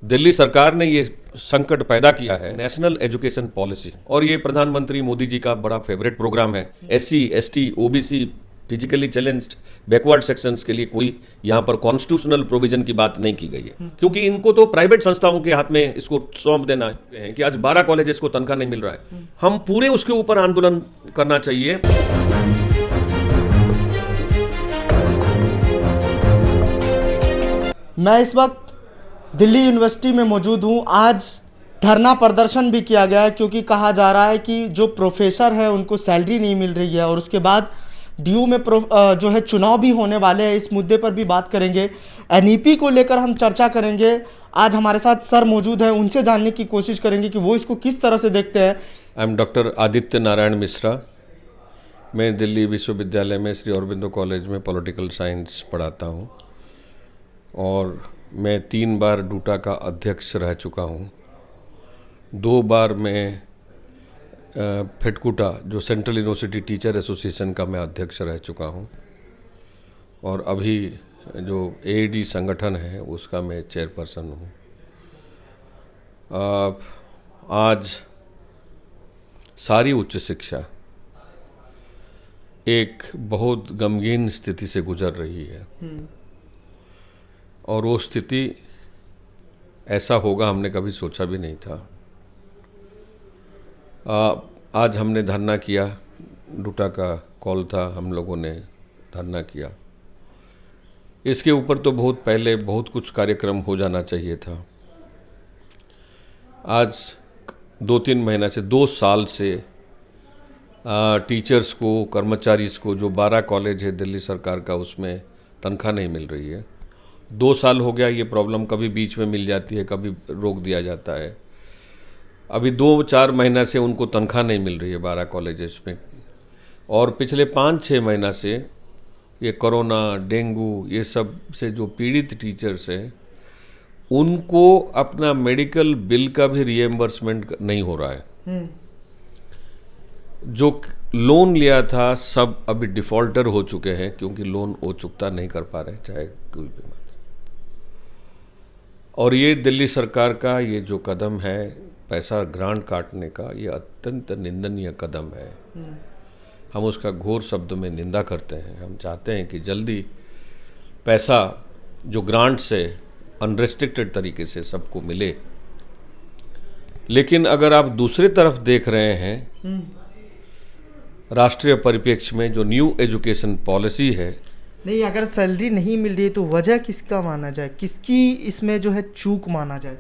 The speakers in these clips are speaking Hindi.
दिल्ली सरकार ने ये संकट पैदा किया है नेशनल एजुकेशन पॉलिसी, और ये प्रधानमंत्री मोदी जी का बड़ा फेवरेट प्रोग्राम है। SC, ST, OBC, physically challenged, backward sections के लिए कोई यहाँ पर कॉन्स्टिट्यूशनल प्रोविजन की बात नहीं की गई है, क्योंकि इनको तो प्राइवेट संस्थाओं के हाथ में इसको सौंप देना है कि आज 12 कॉलेजेस को तनख्वाह नहीं मिल रहा है। हम पूरे उसके ऊपर आंदोलन करना चाहिए। मैं इस वक्त दिल्ली यूनिवर्सिटी में मौजूद हूँ। आज धरना प्रदर्शन भी किया गया है क्योंकि कहा जा रहा है कि जो प्रोफेसर है उनको सैलरी नहीं मिल रही है, और उसके बाद DU में जो है चुनाव भी होने वाले हैं। इस मुद्दे पर भी बात करेंगे, NEP को लेकर हम चर्चा करेंगे। आज हमारे साथ सर मौजूद हैं, उनसे जानने की कोशिश करेंगे कि वो इसको किस तरह से देखते हैं। I am doctor Aditya Narayan Mishra. मैं दिल्ली विश्वविद्यालय में श्री अरबिंदो कॉलेज में पॉलिटिकल साइंस पढ़ाता हूँ, और मैं 3 बार डूटा का अध्यक्ष रह चुका हूँ। 2 बार मैं फेटकुटा जो सेंट्रल यूनिवर्सिटी टीचर एसोसिएशन का मैं अध्यक्ष रह चुका हूँ, और अभी जो AED संगठन है उसका मैं चेयरपर्सन हूँ। आज सारी उच्च शिक्षा एक बहुत गमगीन स्थिति से गुजर रही है, और वो स्थिति ऐसा होगा हमने कभी सोचा भी नहीं था। आज हमने धरना किया, डूटा का कॉल था, हम लोगों ने धरना किया। इसके ऊपर तो बहुत पहले बहुत कुछ कार्यक्रम हो जाना चाहिए था। आज 2-3 महीना से 2 साल से टीचर्स को, कर्मचारीज को, जो 12 कॉलेज है दिल्ली सरकार का, उसमें तनख्वाह नहीं मिल रही है। 2 साल हो गया ये प्रॉब्लम, कभी बीच में मिल जाती है, कभी रोक दिया जाता है। अभी 2-4 महीना से उनको तनख्वाह नहीं मिल रही है 12 कॉलेजेस में, और पिछले 5-6 महीना से ये कोरोना, डेंगू, ये सब से जो पीड़ित टीचर्स हैं उनको अपना मेडिकल बिल का भी रीएम्बर्समेंट नहीं हो रहा है। जो लोन लिया था सब अभी डिफ़ॉल्टर हो चुके हैं, क्योंकि लोन वो चुकता नहीं कर पा रहे, चाहे कोई भी मत। और ये दिल्ली सरकार का ये जो कदम है पैसा ग्रांट काटने का, ये अत्यंत निंदनीय कदम है। हम उसका घोर शब्द में निंदा करते हैं। हम चाहते हैं कि जल्दी पैसा जो ग्रांट से अनरेस्ट्रिक्टेड तरीके से सबको मिले। लेकिन अगर आप दूसरी तरफ देख रहे हैं, राष्ट्रीय परिप्रेक्ष्य में जो न्यू एजुकेशन पॉलिसी है, नहीं, अगर सैलरी नहीं मिल रही है तो वजह किसका माना जाए, किसकी इसमें जो है चूक माना जाए?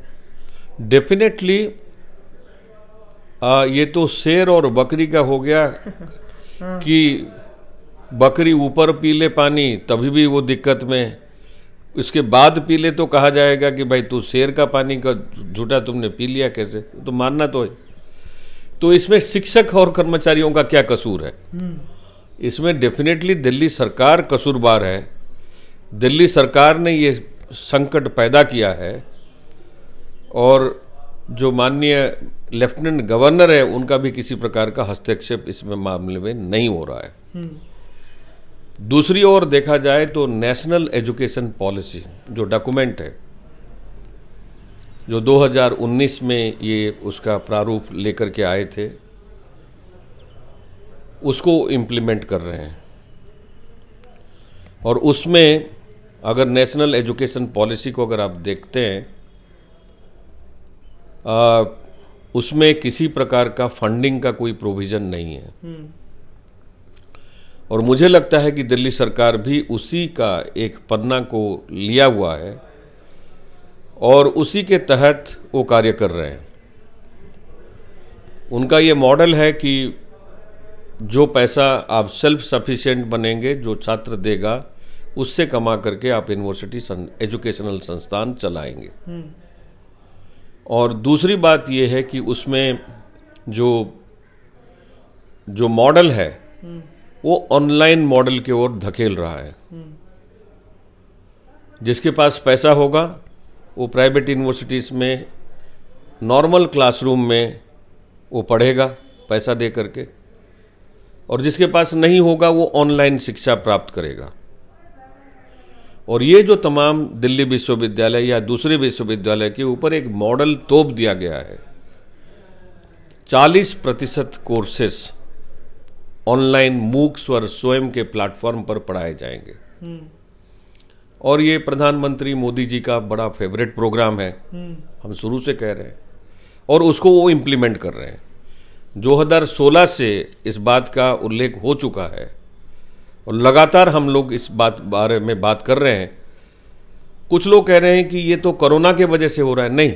डेफिनेटली ये तो शेर और बकरी का हो गया कि बकरी ऊपर पी ले पानी तभी भी वो दिक्कत में, इसके बाद पी ले तो कहा जाएगा कि भाई तू शेर का पानी का झूठा तुमने पी लिया कैसे, तो मानना तो है। तो इसमें शिक्षक और कर्मचारियों का क्या कसूर है? इसमें डेफिनेटली दिल्ली सरकार कसूरवार है। दिल्ली सरकार ने ये संकट पैदा किया है, और जो माननीय लेफ्टिनेंट गवर्नर है उनका भी किसी प्रकार का हस्तक्षेप इसमें मामले में नहीं हो रहा है। दूसरी ओर देखा जाए तो नेशनल एजुकेशन पॉलिसी जो डॉक्यूमेंट है, जो 2019 में ये उसका प्रारूप लेकर के आए थे, उसको इम्प्लीमेंट कर रहे हैं। और उसमें अगर नेशनल एजुकेशन पॉलिसी को अगर आप देखते हैं, उसमें किसी प्रकार का फंडिंग का कोई प्रोविज़न नहीं है। और मुझे लगता है कि दिल्ली सरकार भी उसी का एक पन्ना को लिया हुआ है, और उसी के तहत वो कार्य कर रहे हैं। उनका ये मॉडल है कि जो पैसा आप सेल्फ सफिशिएंट बनेंगे, जो छात्र देगा उससे कमा करके आप यूनिवर्सिटी एजुकेशनल संस्थान चलाएंगे। और दूसरी बात ये है कि उसमें जो मॉडल है वो ऑनलाइन मॉडल की ओर धकेल रहा है। जिसके पास पैसा होगा वो प्राइवेट यूनिवर्सिटीज़ में नॉर्मल क्लासरूम में वो पढ़ेगा पैसा दे करके, और जिसके पास नहीं होगा वो ऑनलाइन शिक्षा प्राप्त करेगा। और ये जो तमाम दिल्ली विश्वविद्यालय या दूसरे विश्वविद्यालय के ऊपर एक मॉडल तोप दिया गया है। 40% कोर्सेस ऑनलाइन मूक्स और स्वयं के प्लेटफॉर्म पर पढ़ाए जाएंगे। और ये प्रधानमंत्री मोदी जी का बड़ा फेवरेट प्रोग्राम है, हम शुरू से कह रहे हैं और उसको वो इम्प्लीमेंट कर रहे हैं। 2016 से इस बात का उल्लेख हो चुका है और लगातार हम लोग इस बारे में बात कर रहे हैं। कुछ लोग कह रहे हैं कि ये तो कोरोना के वजह से हो रहा है। नहीं,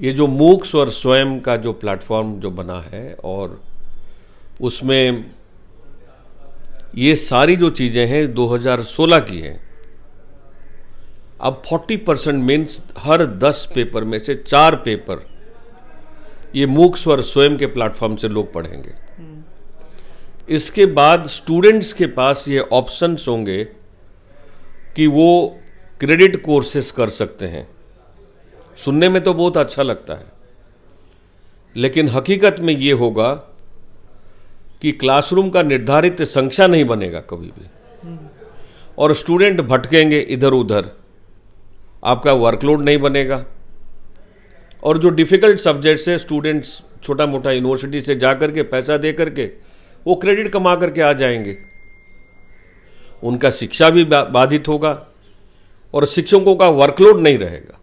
ये जो मूक्स और स्वयं का जो प्लेटफॉर्म जो बना है और उसमें ये सारी जो चीज़ें हैं 2016 की हैं। अब 40% मीन्स हर 10 पेपर में से 4 पेपर ये मूक्स और स्वयं के प्लेटफॉर्म से लोग पढ़ेंगे। इसके बाद स्टूडेंट्स के पास ये ऑप्शंस होंगे कि वो क्रेडिट कोर्सेस कर सकते हैं। सुनने में तो बहुत अच्छा लगता है, लेकिन हकीकत में ये होगा कि क्लासरूम का निर्धारित संख्या नहीं बनेगा कभी भी और स्टूडेंट भटकेंगे इधर उधर, आपका वर्कलोड नहीं बनेगा। और जो डिफ़िकल्ट सब्जेक्ट्स है, स्टूडेंट्स छोटा मोटा यूनिवर्सिटी से जा करके पैसा दे करके वो क्रेडिट कमा करके आ जाएंगे। उनका शिक्षा भी बाधित होगा और शिक्षकों का वर्कलोड नहीं रहेगा।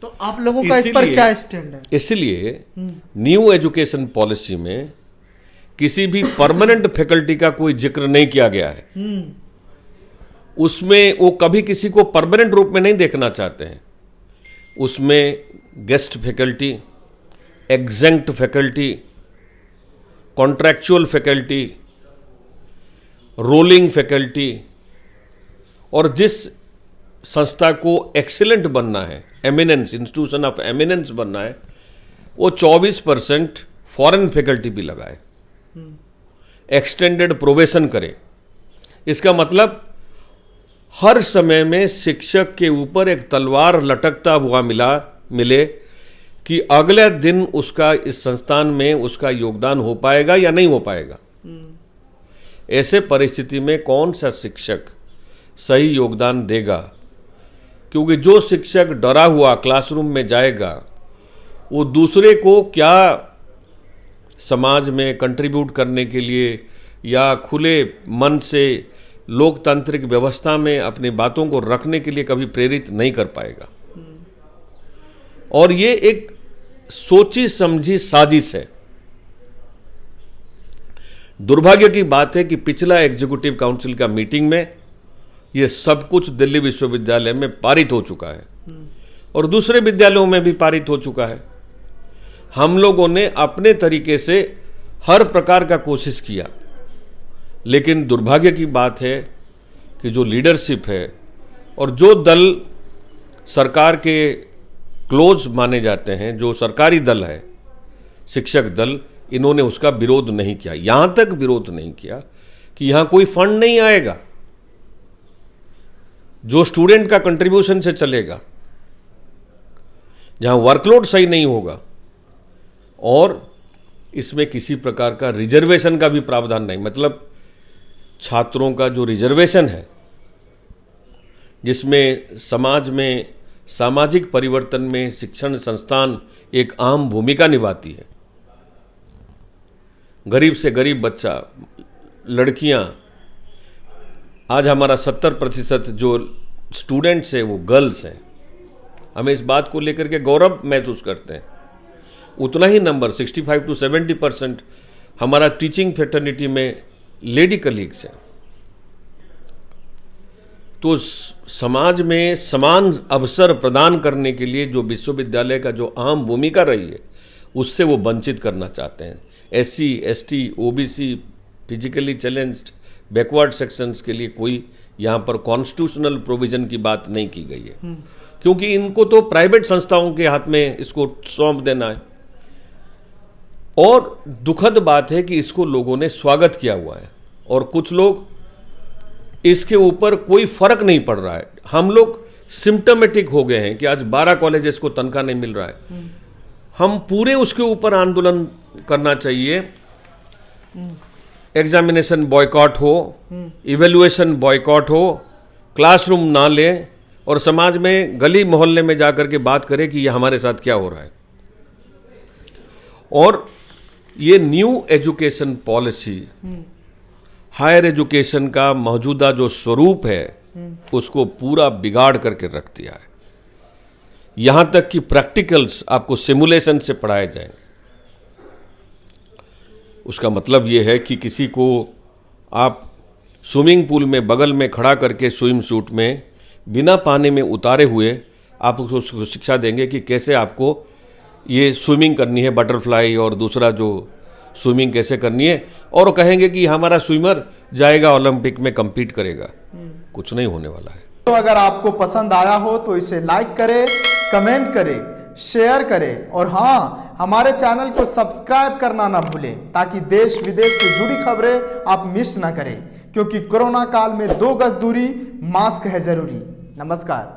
तो आप लोगों का इस पर क्या स्टैंड है? इसलिए न्यू एजुकेशन पॉलिसी में किसी भी परमानेंट फैकल्टी का कोई जिक्र नहीं किया गया है। उसमें वो कभी किसी को परमानेंट रूप में नहीं देखना चाहते हैं। उसमें guest faculty, exact faculty, contractual faculty, rolling faculty और जिस संस्था को एक्सीलेंट बनना है, एमिनेंस, इंस्टीट्यूशन ऑफ एमिनेंस बनना है, वो 24% फॉरेन फैकल्टी भी लगाए, एक्सटेंडेड प्रोबेशन करे। इसका मतलब हर समय में शिक्षक के ऊपर एक तलवार लटकता हुआ मिले कि अगले दिन उसका इस संस्थान में उसका योगदान हो पाएगा या नहीं हो पाएगा। ऐसे परिस्थिति में कौन सा शिक्षक सही योगदान देगा? क्योंकि जो शिक्षक डरा हुआ क्लासरूम में जाएगा, वो दूसरे को क्या समाज में कंट्रीब्यूट करने के लिए या खुले मन से लोकतांत्रिक व्यवस्था में अपनी बातों को रखने के लिए कभी प्रेरित नहीं कर पाएगा। और ये एक सोची समझी साजिश है। दुर्भाग्य की बात है कि पिछला एग्जीक्यूटिव काउंसिल का मीटिंग में ये सब कुछ दिल्ली विश्वविद्यालय में पारित हो चुका है और दूसरे विद्यालयों में भी पारित हो चुका है। हम लोगों ने अपने तरीके से हर प्रकार का कोशिश किया, लेकिन दुर्भाग्य की बात है कि जो लीडरशिप है और जो दल सरकार के क्लोज माने जाते हैं, जो सरकारी दल है, शिक्षक दल, इन्होंने उसका विरोध नहीं किया। यहाँ तक विरोध नहीं किया कि यहाँ कोई फंड नहीं आएगा जो स्टूडेंट का कंट्रीब्यूशन से चलेगा, जहाँ वर्कलोड सही नहीं होगा और इसमें किसी प्रकार का रिजर्वेशन का भी प्रावधान नहीं। मतलब छात्रों का जो रिजर्वेशन है, जिसमें समाज में सामाजिक परिवर्तन में शिक्षण संस्थान एक अहम भूमिका निभाती है। गरीब से गरीब बच्चा, लड़कियां, आज हमारा 70% जो स्टूडेंट्स हैं वो गर्ल्स हैं। हमें इस बात को लेकर के गौरव महसूस करते हैं। उतना ही नंबर 65 to 70% हमारा टीचिंग फ्रेटर्निटी में लेडी कलीग्स हैं। तो समाज में समान अवसर प्रदान करने के लिए जो विश्वविद्यालय का जो अहम भूमिका रही है, उससे वो वंचित करना चाहते हैं। SC, ST, OBC, physically challenged, backward sections के लिए कोई यहाँ पर कॉन्स्टिट्यूशनल प्रोविजन की बात नहीं की गई है, क्योंकि इनको तो प्राइवेट संस्थाओं के हाथ में इसको सौंप देना है। और दुखद बात है कि इसको लोगों ने स्वागत किया हुआ है और कुछ लोग इसके ऊपर कोई फर्क नहीं पड़ रहा है। हम लोग सिम्टोमेटिक हो गए हैं कि आज 12 कॉलेजेस को तनख्वाह नहीं मिल रहा है। हम पूरे उसके ऊपर आंदोलन करना चाहिए। एग्जामिनेशन बॉयकॉट हो, इवेल्युएशन बॉयकॉट हो, क्लासरूम ना ले और समाज में गली मोहल्ले में जाकर के बात करें कि ये हमारे साथ क्या हो रहा है। और ये new education policy higher education का मौजूदा जो स्वरूप है उसको पूरा बिगाड़ करके रख दिया है। यहां तक कि प्रैक्टिकल्स आपको सिमुलेशन से पढ़ाए जाएंगे। उसका मतलब ये है कि किसी को आप स्विमिंग पूल में बगल में खड़ा करके स्विम सूट में बिना पानी में उतारे हुए आप उसको शिक्षा देंगे कि कैसे आपको ये स्विमिंग करनी है, बटरफ्लाई और दूसरा जो स्विमिंग कैसे करनी है, और कहेंगे कि हमारा स्विमर जाएगा ओलंपिक में compete करेगा। कुछ नहीं होने वाला है। तो अगर आपको पसंद आया हो तो इसे लाइक करें, कमेंट करें, शेयर करें और हाँ, हमारे चैनल को सब्सक्राइब करना ना भूलें ताकि देश विदेश से जुड़ी खबरें आप मिस ना करें, क्योंकि कोरोना काल में 2 गज दूरी, मास्क है जरूरी। नमस्कार।